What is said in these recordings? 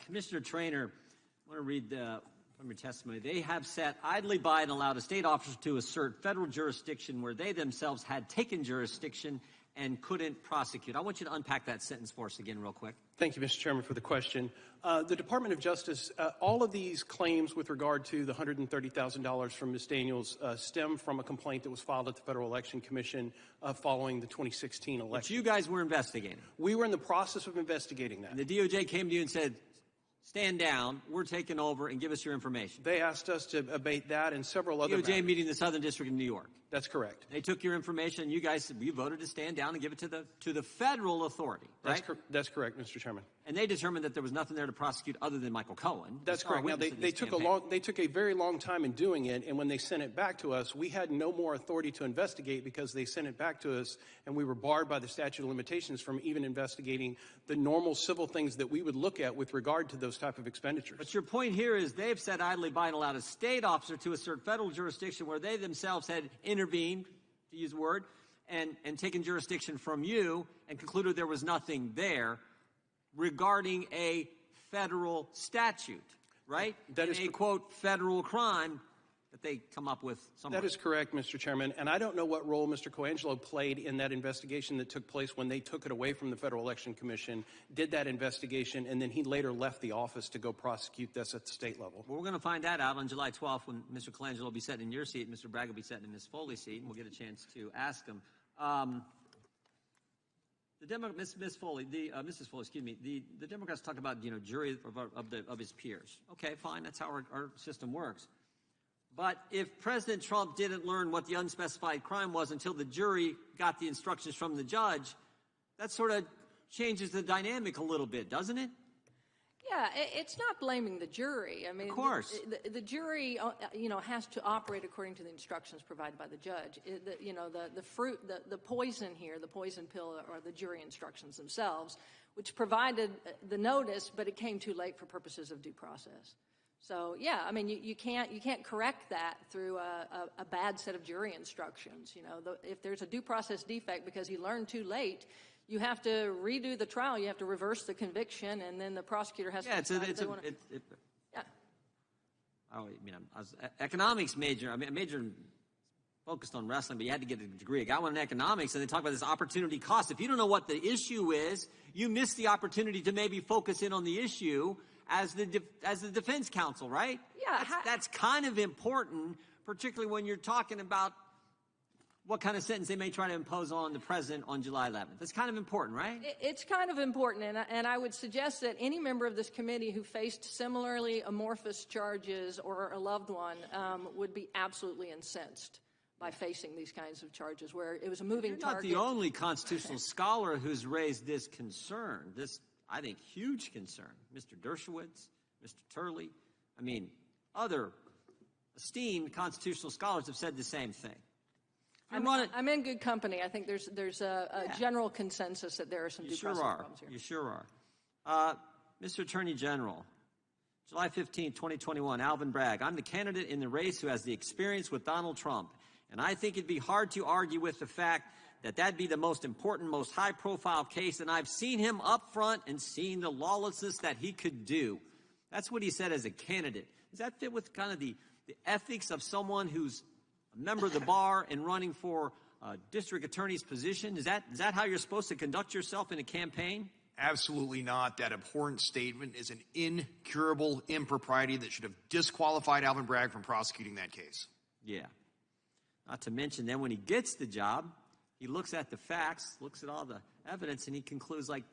Commissioner Traynor, I want to read from your testimony. They have sat idly by and allowed a state officer to assert federal jurisdiction where they themselves had taken jurisdiction and couldn't prosecute. I want you to unpack that sentence for us again real quick. Thank you, Mr. Chairman, for the question. The Department of Justice, all of these claims with regard to the $130,000 from Ms. Daniels stem from a complaint that was filed at the Federal Election Commission following the 2016 election. But you guys were investigating. We were in the process of investigating that. And the DOJ came to you and said, stand down, we're taking over, and give us your information. They asked us to abate that and several other DOJ matters. meeting the Southern District of New York. That's correct. They took your information, and you guys said, you voted to stand down and give it to the federal authority, right? That's correct, Mr. Chairman. And they determined that there was nothing there to prosecute other than Michael Cohen. That's correct. Now, they took a very long time in doing it, and when they sent it back to us, we had no more authority to investigate because they sent it back to us, and we were barred by the statute of limitations from even investigating the normal civil things that we would look at with regard to those type of expenditures. But your point here is they've sat idly by and allowed a state officer to assert federal jurisdiction where they themselves had intervened, to use the word, and taken jurisdiction from you and concluded there was nothing there regarding a federal statute, right? That is a, quote, federal crime that they come up with somewhere. That is correct, Mr. Chairman. And I don't know what role Mr. Coangelo played in that investigation that took place when they took it away from the Federal Election Commission, did that investigation, and then he later left the office to go prosecute this at the state level. Well, we're going to find that out on July 12th when Mr. Colangelo will be sitting in your seat and Mr. Bragg will be sitting in Ms. Foley's seat, and we'll get a chance to ask him. Ms. Foley, Mrs. Foley, excuse me, the Democrats talk about, jury of his peers. Okay, fine, that's how our system works. But if President Trump didn't learn what the unspecified crime was until the jury got the instructions from the judge, that sort of changes the dynamic a little bit, doesn't it? Yeah, it's not blaming the jury. I mean, of course, the jury, has to operate according to the instructions provided by the judge. The poison here, the poison pill, are the jury instructions themselves, which provided the notice, but it came too late for purposes of due process. So, yeah, I mean, you can't correct that through a bad set of jury instructions. If there's a due process defect because he learned too late, you have to redo the trial. You have to reverse the conviction, and then the prosecutor has to decide if they want to. Yeah. I was an economics major. I majored focused on wrestling, but you had to get a degree. I got one in economics, and they talk about this opportunity cost. If you don't know what the issue is, you miss the opportunity to maybe focus in on the issue as the defense counsel, right? Yeah. That's kind of important, particularly when you're talking about what kind of sentence they may try to impose on the president on July 11th. That's kind of important, right? It's kind of important, and I would suggest that any member of this committee who faced similarly amorphous charges or a loved one would be absolutely incensed by facing these kinds of charges where it was a moving target. You're not the only constitutional scholar who's raised this concern, this, I think, huge concern. Mr. Dershowitz, Mr. Turley, other esteemed constitutional scholars have said the same thing. I'm in good company. I think there's a general consensus that there are some due process problems here. You sure are. Mr. Attorney General, July 15, 2021, Alvin Bragg. I'm the candidate in the race who has the experience with Donald Trump, and I think it'd be hard to argue with the fact that that'd be the most important, most high-profile case, and I've seen him up front and seen the lawlessness that he could do. That's what he said as a candidate. Does that fit with kind of the ethics of someone who's a member of the bar and running for a district attorney's position? Is that how you're supposed to conduct yourself in a campaign? Absolutely not. That abhorrent statement is an incurable impropriety that should have disqualified Alvin Bragg from prosecuting that case. Yeah. Not to mention, then when he gets the job, he looks at the facts, looks at all the evidence, and he concludes, like,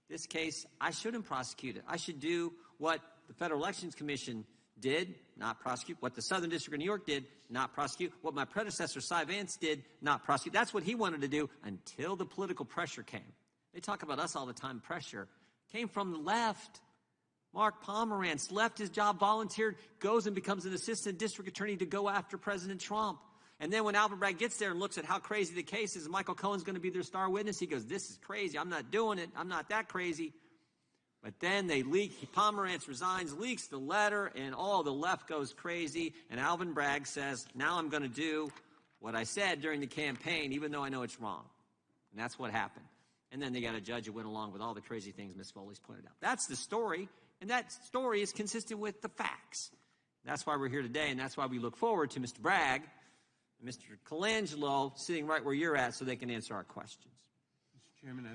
this case, I shouldn't prosecute it. I should do what the Federal Elections Commission did, not prosecute. What the Southern District of New York did, not prosecute. What my predecessor, Cy Vance, did, not prosecute. That's what he wanted to do until the political pressure came. They talk about us all the time. Pressure came from the left. Mark Pomerantz left his job, volunteered, goes and becomes an assistant district attorney to go after President Trump. And then when Alvin Bragg gets there and looks at how crazy the case is, Michael Cohen's going to be their star witness, he goes, this is crazy. I'm not doing it. I'm not that crazy. But then they leak, Pomerantz resigns, leaks the letter, and all the left goes crazy. And Alvin Bragg says, now I'm going to do what I said during the campaign, even though I know it's wrong. And that's what happened. And then they got a judge who went along with all the crazy things Ms. Foley's pointed out. That's the story. And that story is consistent with the facts. That's why we're here today, and that's why we look forward to Mr. Bragg and Mr. Colangelo sitting right where you're at so they can answer our questions. Mr. Chairman,